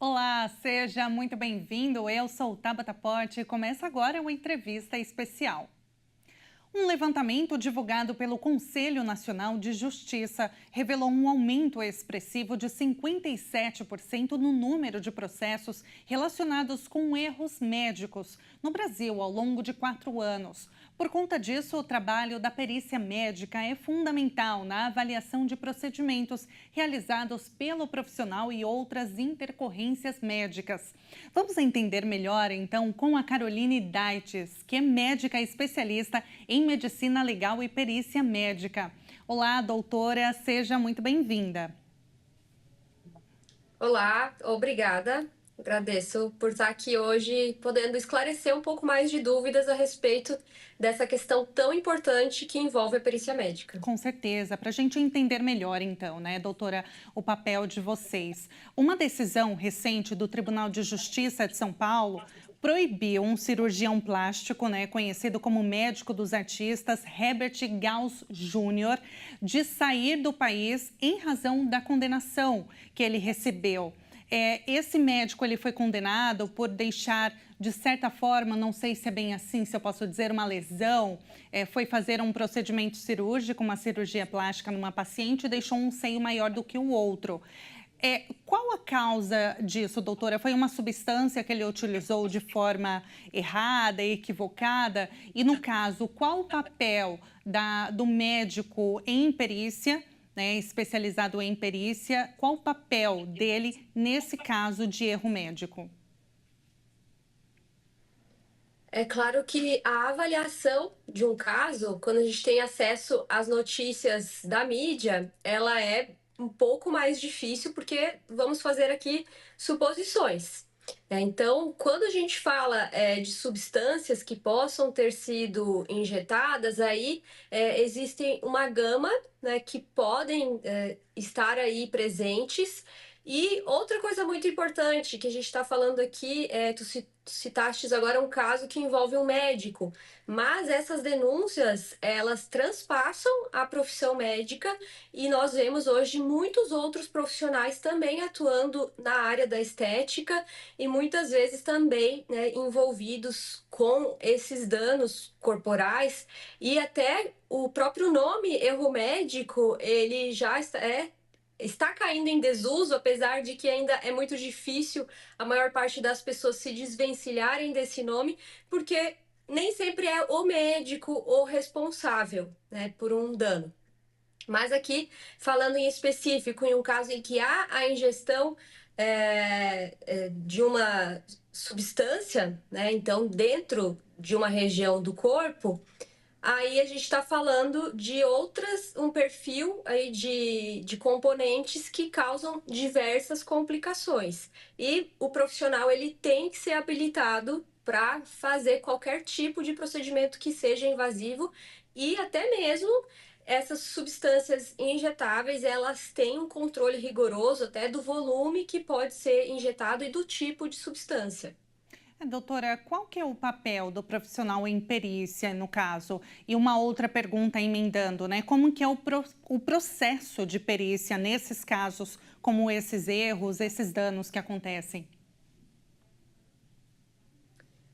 Olá, seja muito bem-vindo. Eu sou Tabata Porte e começa agora uma entrevista especial. Um levantamento divulgado pelo Conselho Nacional de Justiça revelou um aumento expressivo de 57% no número de processos relacionados com erros médicos no Brasil ao longo de 4 anos. Por conta disso, o trabalho da perícia médica é fundamental na avaliação de procedimentos realizados pelo profissional e outras intercorrências médicas. Vamos entender melhor, então, com a Caroline Daites, que é médica especialista em medicina legal e perícia médica. Olá, doutora, seja muito bem-vinda. Olá, obrigada. Agradeço por estar aqui hoje, podendo esclarecer um pouco mais de dúvidas a respeito dessa questão tão importante que envolve a perícia médica. Com certeza, para a gente entender melhor, então, né, doutora, o papel de vocês. Uma decisão recente do Tribunal de Justiça de São Paulo proibiu um cirurgião plástico, né, conhecido como médico dos artistas, Herbert Gauss Júnior, de sair do país em razão da condenação que ele recebeu. Esse médico ele foi condenado por deixar, de certa forma, não sei se é bem assim, se eu posso dizer, uma lesão, foi fazer um procedimento cirúrgico, uma cirurgia plástica numa paciente e deixou um seio maior do que o outro. Qual a causa disso, doutora? Foi uma substância que ele utilizou de forma errada, equivocada? E, no caso, qual o papel do médico em perícia, né, especializado em perícia, qual o papel dele nesse caso de erro médico? É claro que a avaliação de um caso, quando a gente tem acesso às notícias da mídia, ela é um pouco mais difícil, porque vamos fazer aqui suposições. Então, quando a gente fala de substâncias que possam ter sido injetadas, aí existem uma gama, né, que podem estar aí presentes. E outra coisa muito importante que a gente está falando aqui, tu citaste agora um caso que envolve um médico, mas essas denúncias, elas transpassam a profissão médica e nós vemos hoje muitos outros profissionais também atuando na área da estética e muitas vezes também, né, envolvidos com esses danos corporais e até o próprio nome erro médico, ele já está caindo em desuso, apesar de que ainda é muito difícil a maior parte das pessoas se desvencilharem desse nome, porque nem sempre é o médico o responsável, né, por um dano. Mas aqui, falando em específico, em um caso em que há a ingestão de uma substância, né, então dentro de uma região do corpo, aí a gente está falando de um perfil aí de componentes que causam diversas complicações. E o profissional ele tem que ser habilitado para fazer qualquer tipo de procedimento que seja invasivo e até mesmo essas substâncias injetáveis, elas têm um controle rigoroso até do volume que pode ser injetado e do tipo de substância. Doutora, qual que é o papel do profissional em perícia, no caso? E uma outra pergunta emendando, né? Como que é o processo de perícia nesses casos, como esses erros, esses danos que acontecem?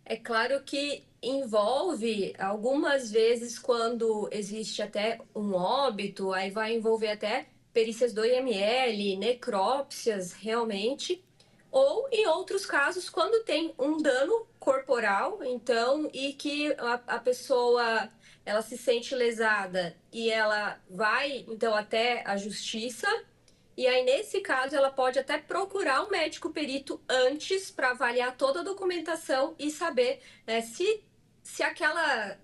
É claro que envolve algumas vezes quando existe até um óbito, aí vai envolver até perícias do IML, necrópsias realmente, ou em outros casos quando tem um dano corporal, então, e que a pessoa ela se sente lesada e ela vai então até a justiça e aí, nesse caso, ela pode até procurar um médico perito antes para avaliar toda a documentação e saber, né, se aquela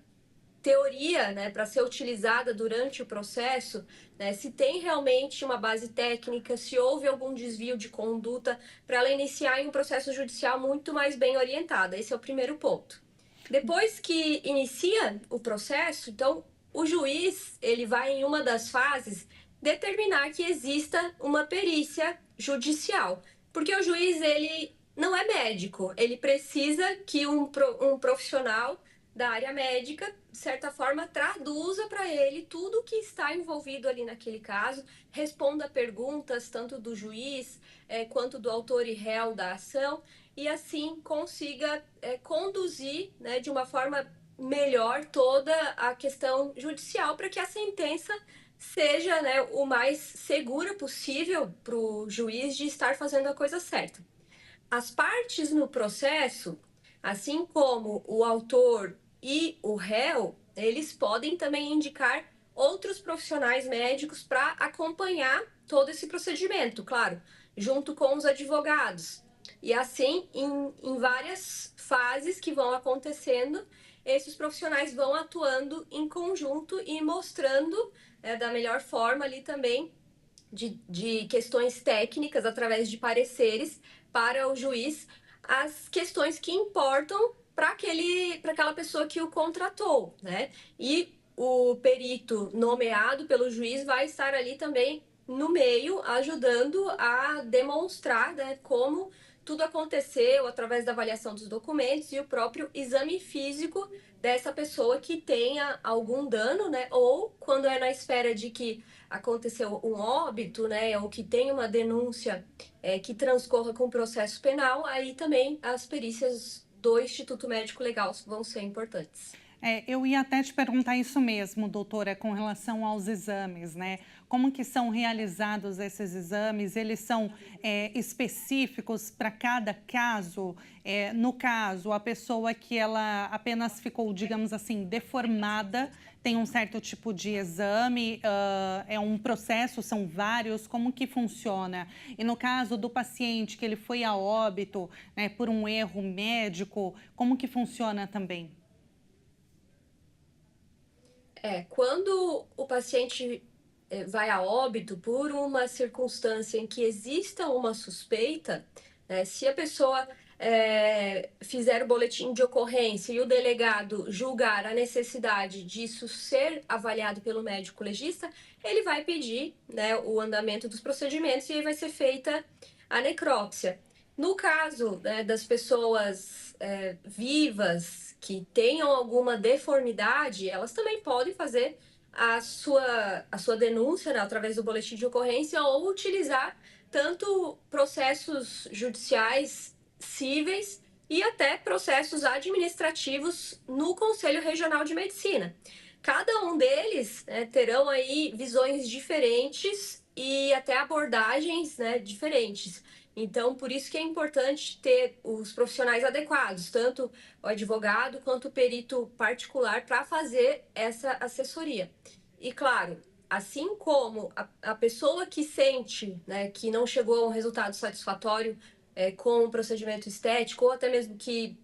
teoria, né, para ser utilizada durante o processo, né, se tem realmente uma base técnica, se houve algum desvio de conduta, para ela iniciar em um processo judicial muito mais bem orientada. Esse é o primeiro ponto. Depois que inicia o processo, então o juiz ele vai em uma das fases determinar que exista uma perícia judicial, porque o juiz ele não é médico, ele precisa que um profissional da área médica, de certa forma, traduza para ele tudo o que está envolvido ali naquele caso, responda perguntas tanto do juiz quanto do autor e réu da ação, e assim consiga conduzir, né, de uma forma melhor toda a questão judicial para que a sentença seja, né, o mais segura possível para o juiz de estar fazendo a coisa certa. As partes no processo, assim como o autor e o réu, eles podem também indicar outros profissionais médicos para acompanhar todo esse procedimento, claro, junto com os advogados. E assim, em várias fases que vão acontecendo, esses profissionais vão atuando em conjunto e mostrando da melhor forma ali também de questões técnicas através de pareceres para o juiz as questões que importam para aquela pessoa que o contratou, né? E o perito nomeado pelo juiz vai estar ali também no meio, ajudando a demonstrar, né, como tudo aconteceu através da avaliação dos documentos e o próprio exame físico dessa pessoa que tenha algum dano, né? Ou quando é na esfera de que aconteceu um óbito, né, ou que tem uma denúncia que transcorra com processo penal, aí também as perícias do Instituto Médico Legal vão ser importantes. Eu ia até te perguntar isso mesmo, doutora, com relação aos exames, né? Como que são realizados esses exames? Eles são específicos para cada caso? No caso, a pessoa que ela apenas ficou, digamos assim, deformada, tem um certo tipo de exame, é um processo, são vários, como que funciona? E no caso do paciente que ele foi a óbito, né, por um erro médico, como que funciona também? Quando o paciente vai a óbito por uma circunstância em que exista uma suspeita, né, se a pessoa fizer o boletim de ocorrência e o delegado julgar a necessidade disso ser avaliado pelo médico legista, ele vai pedir, né, o andamento dos procedimentos e aí vai ser feita a necrópsia. No caso, né, das pessoas vivas que tenham alguma deformidade, elas também podem fazer a sua denúncia, né, através do boletim de ocorrência ou utilizar tanto processos judiciais cíveis e até processos administrativos no Conselho Regional de Medicina. Cada um deles, né, terão aí visões diferentes e até abordagens, né, diferentes. Então, por isso que é importante ter os profissionais adequados, tanto o advogado quanto o perito particular, para fazer essa assessoria. E, claro, assim como a pessoa que sente, né, que não chegou a um resultado satisfatório com o procedimento estético, ou até mesmo que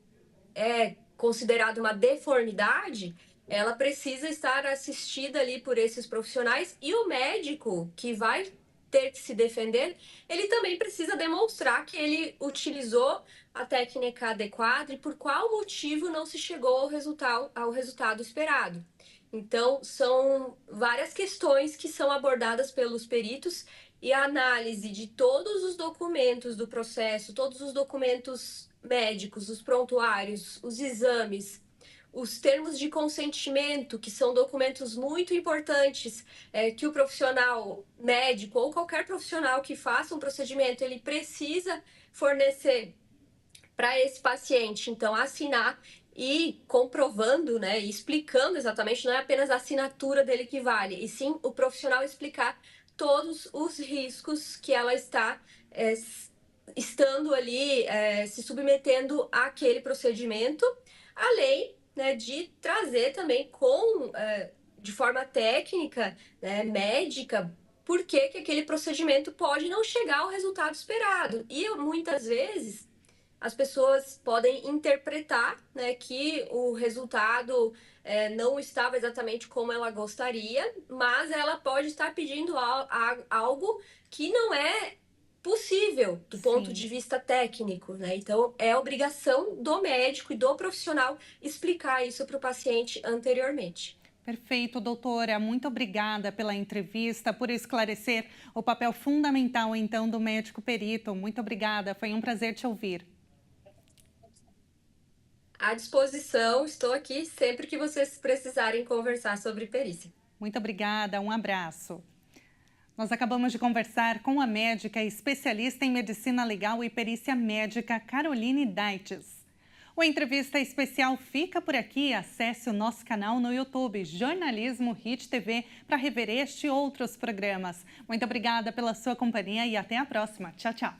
é considerado uma deformidade, ela precisa estar assistida ali por esses profissionais e o médico que vai ter que se defender, ele também precisa demonstrar que ele utilizou a técnica adequada e por qual motivo não se chegou ao resultado esperado. Então, são várias questões que são abordadas pelos peritos e a análise de todos os documentos do processo, todos os documentos médicos, os prontuários, os exames, os termos de consentimento, que são documentos muito importantes, que o profissional médico ou qualquer profissional que faça um procedimento, ele precisa fornecer para esse paciente, então, assinar e comprovando, né, e explicando exatamente, não é apenas a assinatura dele que vale, e sim o profissional explicar todos os riscos que ela está estando ali, se submetendo àquele procedimento, além, né, de trazer também de forma técnica, né, médica, por que aquele procedimento pode não chegar ao resultado esperado. E muitas vezes as pessoas podem interpretar, né, que o resultado não estava exatamente como ela gostaria, mas ela pode estar pedindo algo que não é possível do ponto Sim. de vista técnico, né? Então, é obrigação do médico e do profissional explicar isso para o paciente anteriormente. Perfeito, doutora. Muito obrigada pela entrevista, por esclarecer o papel fundamental, então, do médico perito. Muito obrigada. Foi um prazer te ouvir. À disposição, estou aqui sempre que vocês precisarem conversar sobre perícia. Muito obrigada, um abraço. Nós acabamos de conversar com a médica especialista em medicina legal e perícia médica Caroline Daites. O Entrevista Especial fica por aqui. Acesse o nosso canal no YouTube, Jornalismo Hit TV, para rever este e outros programas. Muito obrigada pela sua companhia e até a próxima. Tchau, tchau.